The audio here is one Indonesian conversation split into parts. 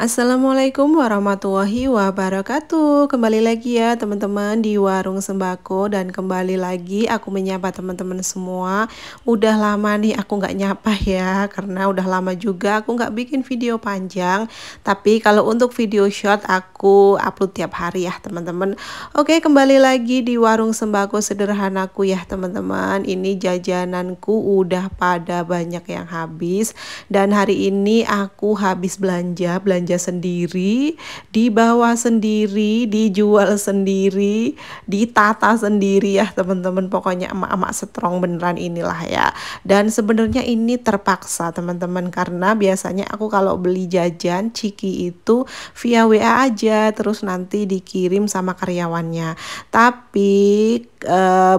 Assalamualaikum warahmatullahi wabarakatuh. Kembali lagi ya teman-teman di Warung Sembako, dan kembali lagi aku menyapa teman-teman semua. Udah lama nih aku nggak nyapa ya, karena udah lama juga aku nggak bikin video panjang. Tapi kalau untuk video short aku upload tiap hari ya teman-teman. Oke, kembali lagi di Warung Sembako sederhanaku ya teman-teman. Ini jajananku udah pada banyak yang habis, dan hari ini aku habis belanja sendiri, dibawa sendiri, dijual sendiri, ditata sendiri ya teman-teman. Pokoknya emak-emak strong beneran inilah ya. Dan sebenarnya ini terpaksa teman-teman, karena biasanya aku kalau beli jajan ciki itu via WA aja, terus nanti dikirim sama karyawannya. Tapi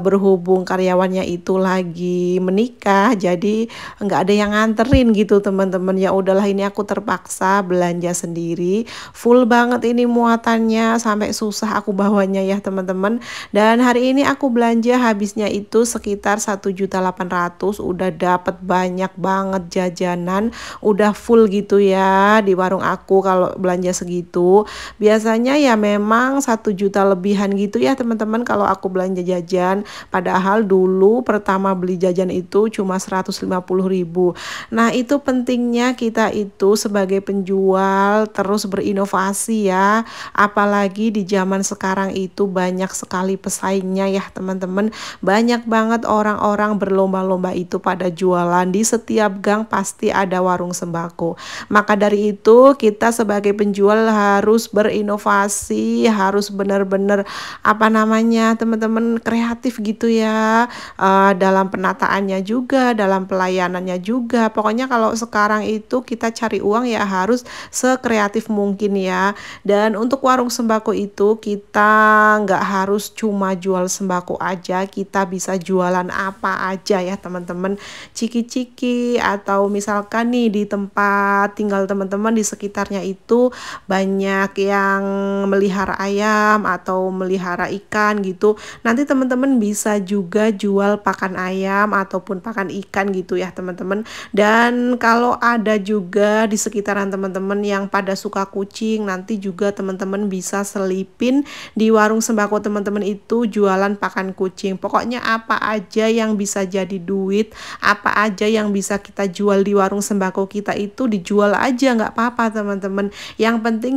berhubung karyawannya itu lagi menikah, jadi nggak ada yang nganterin gitu teman-teman. Ya udahlah, ini aku terpaksa belanja sendiri. Full banget ini muatannya, sampai susah aku bawanya ya teman-teman. Dan hari ini aku belanja habisnya itu sekitar 1.800.000. Udah dapat banyak banget jajanan, udah full gitu ya di warung aku. Kalau belanja segitu biasanya ya memang 1 juta lebihan gitu ya teman-teman kalau aku belanja jajan. Padahal dulu pertama beli jajan itu cuma 150.000. Nah, itu pentingnya kita itu sebagai penjual terus berinovasi ya. Apalagi di zaman sekarang itu banyak sekali pesaingnya ya teman-teman. Banyak banget orang-orang berlomba-lomba itu pada jualan. Di setiap gang pasti ada warung sembako. Maka dari itu kita sebagai penjual harus berinovasi, harus benar-benar teman-teman kreatif gitu ya, dalam penataannya juga, dalam pelayanannya juga. Pokoknya kalau sekarang itu kita cari uang ya harus sekreatif mungkin ya. Dan untuk warung sembako itu kita nggak harus cuma jual sembako aja, kita bisa jualan apa aja ya teman-teman. Ciki-ciki, atau misalkan nih di tempat tinggal teman-teman di sekitarnya itu banyak yang melihara ayam atau melihara ikan gitu. Nanti teman-teman bisa juga jual pakan ayam ataupun pakan ikan gitu ya teman-teman. Dan kalau ada juga di sekitaran teman-teman yang pada suka kucing, nanti juga teman-teman bisa selipin di warung sembako teman-teman itu jualan pakan kucing. Pokoknya apa aja yang bisa jadi duit, apa aja yang bisa kita jual di warung sembako kita itu dijual aja, nggak apa-apa teman-teman. Yang penting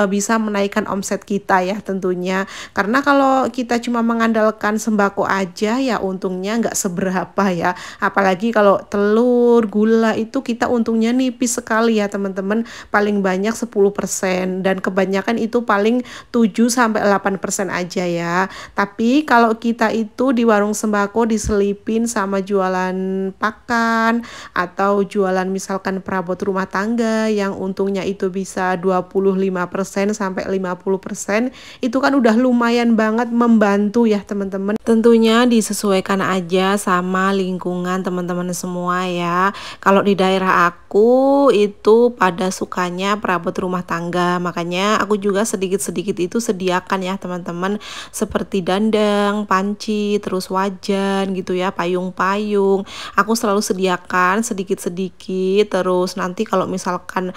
bisa menaikkan omset kita ya tentunya. Karena kalau kita cuma mengandalkan sembako aja ya untungnya nggak seberapa ya. Apalagi kalau telur, gula itu kita untungnya nipis sekali ya teman-teman. Paling banyak 10%, dan kebanyakan itu paling 7-8% aja ya. Tapi kalau kita itu di warung sembako diselipin sama jualan pakan atau jualan misalkan perabot rumah tangga yang untungnya itu bisa 25% sampai 50%, itu kan udah lumayan banget membantu ya teman-teman. Tentunya disesuaikan aja sama lingkungan teman-teman semua ya. Kalau di daerah aku itu pada sukanya perabot rumah tangga, makanya aku juga sedikit-sedikit itu sediakan ya teman-teman, seperti dandang, panci, terus wajan gitu ya, payung-payung. Aku selalu sediakan sedikit-sedikit. Terus nanti kalau misalkan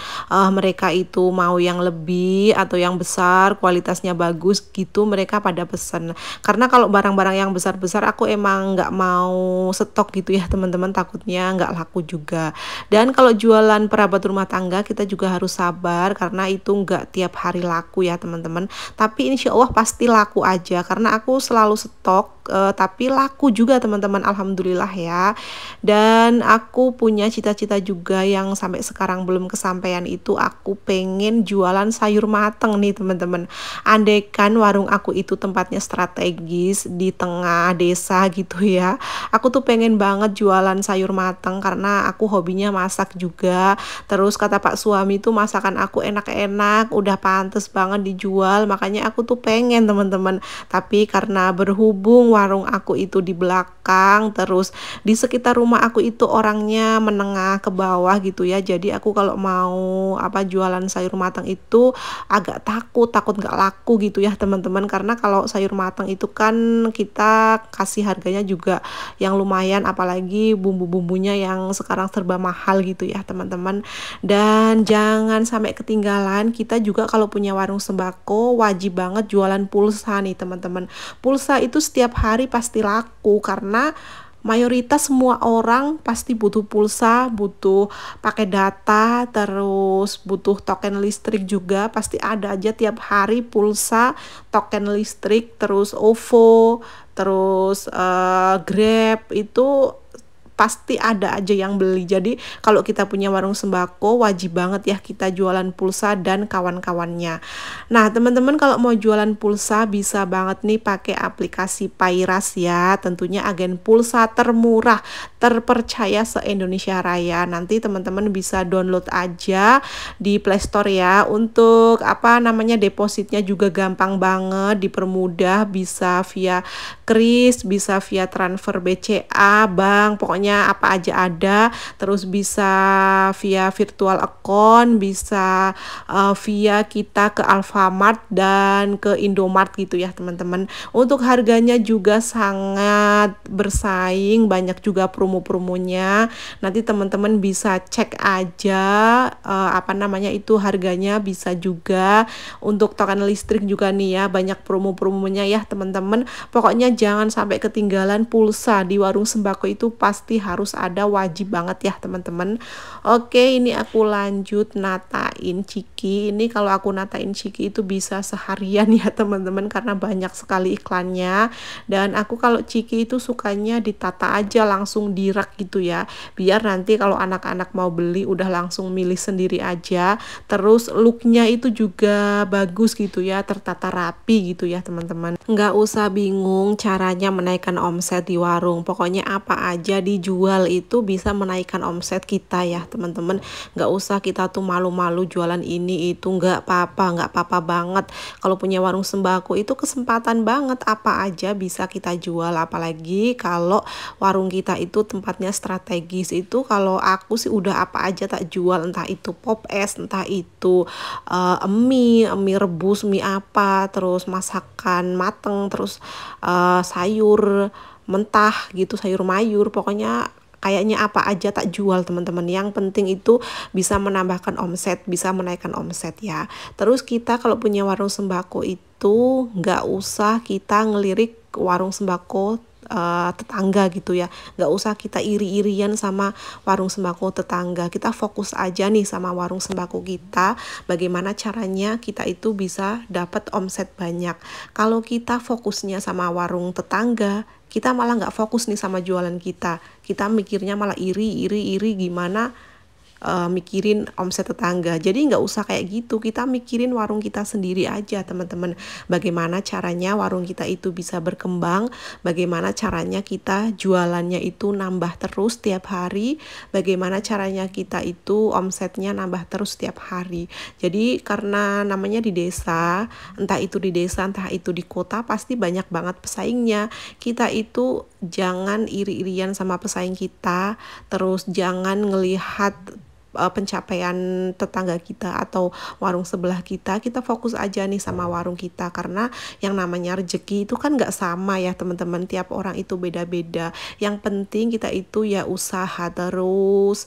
mereka itu mau yang lebih atau yang besar, kualitasnya bagus gitu, mereka pada pesen. Karena kalau barang-barang yang besar-besar aku emang nggak mau stok gitu ya teman-teman, takutnya nggak laku juga. Dan kalau jualan perabot rumah tangga kita juga harus sabar, karena itu nggak tiap hari laku ya teman-teman. Tapi insya Allah pasti laku aja, karena aku selalu stok. Tapi laku juga teman-teman, alhamdulillah ya. Dan aku punya cita-cita juga yang sampai sekarang belum kesampaian, itu aku pengen jualan sayur mateng nih teman-teman. Andaikan warung aku itu tempatnya strategis di tengah desa gitu ya, aku tuh pengen banget jualan sayur mateng, karena aku hobinya masak juga. Terus kata Pak suami tuh masakan aku enak-enak, udah pantes banget dijual, makanya aku tuh pengen teman-teman. Tapi karena berhubung warung aku itu di belakang, terus di sekitar rumah aku itu orangnya menengah ke bawah gitu ya, jadi aku kalau mau jualan sayur matang itu agak takut nggak laku gitu ya teman-teman. Karena kalau sayur matang itu kan kita kasih harganya juga yang lumayan, apalagi bumbu-bumbunya yang sekarang serba mahal gitu ya teman-teman. Dan jangan sampai ketinggalan, kita juga kalau punya warung sembako wajib banget jualan pulsa nih teman-teman. Pulsa itu setiap hari pasti laku karena mayoritas semua orang pasti butuh pulsa, butuh pakai data, terus butuh token listrik juga. Pasti ada aja tiap hari pulsa, token listrik, terus OVO, terus Grab itu pasti ada aja yang beli. Jadi kalau kita punya warung sembako wajib banget ya kita jualan pulsa dan kawan-kawannya. Nah teman-teman, kalau mau jualan pulsa bisa banget nih pakai aplikasi Pairas ya. Tentunya agen pulsa termurah, terpercaya se-Indonesia Raya. Nanti teman-teman bisa download aja di Play Store ya. Untuk depositnya juga gampang banget, dipermudah, bisa via kris, bisa via transfer BCA, bank, pokoknya apa aja ada. Terus bisa via virtual account, bisa via kita ke Alfamart dan ke Indomart gitu ya teman-teman. Untuk harganya juga sangat bersaing, banyak juga promo-promonya. Nanti teman-teman bisa cek aja harganya, bisa juga. Untuk token listrik juga nih ya, banyak promo-promonya ya teman-teman. Pokoknya jangan sampai ketinggalan pulsa di warung sembako, itu pasti harus ada, wajib banget ya teman-teman. Oke, ini aku lanjut natain ciki. Ini kalau aku natain ciki itu bisa seharian ya teman-teman karena banyak sekali iklannya. Dan aku kalau ciki itu sukanya ditata aja langsung di rak gitu ya, biar nanti kalau anak-anak mau beli udah langsung milih sendiri aja. Terus looknya itu juga bagus gitu ya, tertata rapi gitu ya teman-teman. Nggak usah bingung caranya menaikkan omset di warung, pokoknya apa aja dijual itu bisa menaikkan omset kita ya teman-teman. Nggak usah kita tuh malu-malu jualan ini itu, nggak apa-apa banget. Kalau punya warung sembako itu kesempatan banget, apa aja bisa kita jual. Apalagi kalau warung kita itu tempatnya strategis, itu kalau aku sih udah apa aja tak jual, entah itu pop es, entah itu mie rebus, mie apa, terus masakan mateng, terus sayur mentah gitu, sayur mayur, pokoknya kayaknya apa aja tak jual teman-teman. Yang penting itu bisa menambahkan omset, bisa menaikkan omset ya. Terus kita kalau punya warung sembako itu nggak usah kita ngelirik warung sembako tetangga gitu ya, nggak usah kita iri-irian sama warung sembako tetangga. Kita fokus aja nih sama warung sembako kita, bagaimana caranya kita itu bisa dapat omset banyak. Kalau kita fokusnya sama warung tetangga, kita malah nggak fokus nih sama jualan kita mikirnya malah iri gimana mikirin omset tetangga. Jadi nggak usah kayak gitu, kita mikirin warung kita sendiri aja teman-teman. Bagaimana caranya warung kita itu bisa berkembang, bagaimana caranya kita jualannya itu nambah terus tiap hari, bagaimana caranya kita itu omsetnya nambah terus tiap hari. Jadi karena namanya di desa, entah itu di desa entah itu di kota, pasti banyak banget pesaingnya. Kita itu jangan iri-irian sama pesaing kita, terus jangan ngelihat pencapaian tetangga kita atau warung sebelah kita fokus aja nih sama warung kita. Karena yang namanya rezeki itu kan nggak sama ya teman-teman, tiap orang itu beda-beda. Yang penting kita itu ya usaha terus,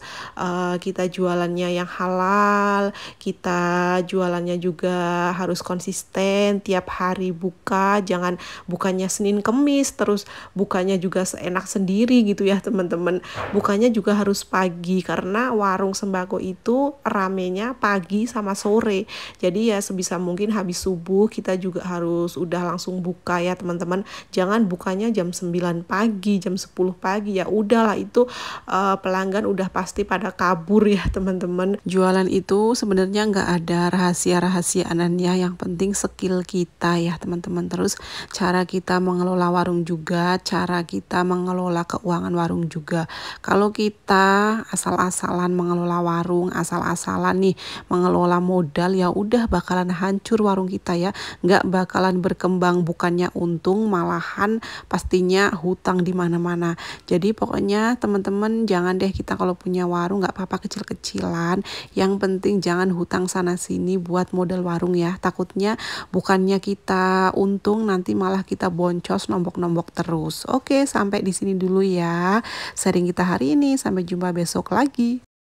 kita jualannya yang halal, kita jualannya juga harus konsisten, tiap hari buka, jangan bukannya Senin Kemis terus bukannya juga seenak sendiri gitu ya teman-teman. Bukannya juga harus pagi, karena warung sembako itu ramenya pagi sama sore. Jadi ya sebisa mungkin habis subuh kita juga harus udah langsung buka ya teman-teman. Jangan bukanya jam 9 pagi, jam 10 pagi, ya udahlah itu pelanggan udah pasti pada kabur ya teman-teman. Jualan itu sebenarnya nggak ada rahasia-rahasiaannya, yang penting skill kita ya teman-teman. Terus cara kita mengelola warung juga, cara kita mengelola keuangan warung juga. Kalau kita asal-asalan mengelola warung, asal-asalan nih mengelola modal, ya udah bakalan hancur warung kita ya, nggak bakalan berkembang, bukannya untung malahan pastinya hutang di mana-mana. Jadi pokoknya teman-teman jangan deh kita kalau punya warung, nggak apa-apa kecil-kecilan, yang penting jangan hutang sana sini buat modal warung ya. Takutnya bukannya kita untung, nanti malah kita boncos, nombok-nombok terus. Oke, sampai di sini dulu ya sharing kita hari ini, sampai jumpa besok lagi.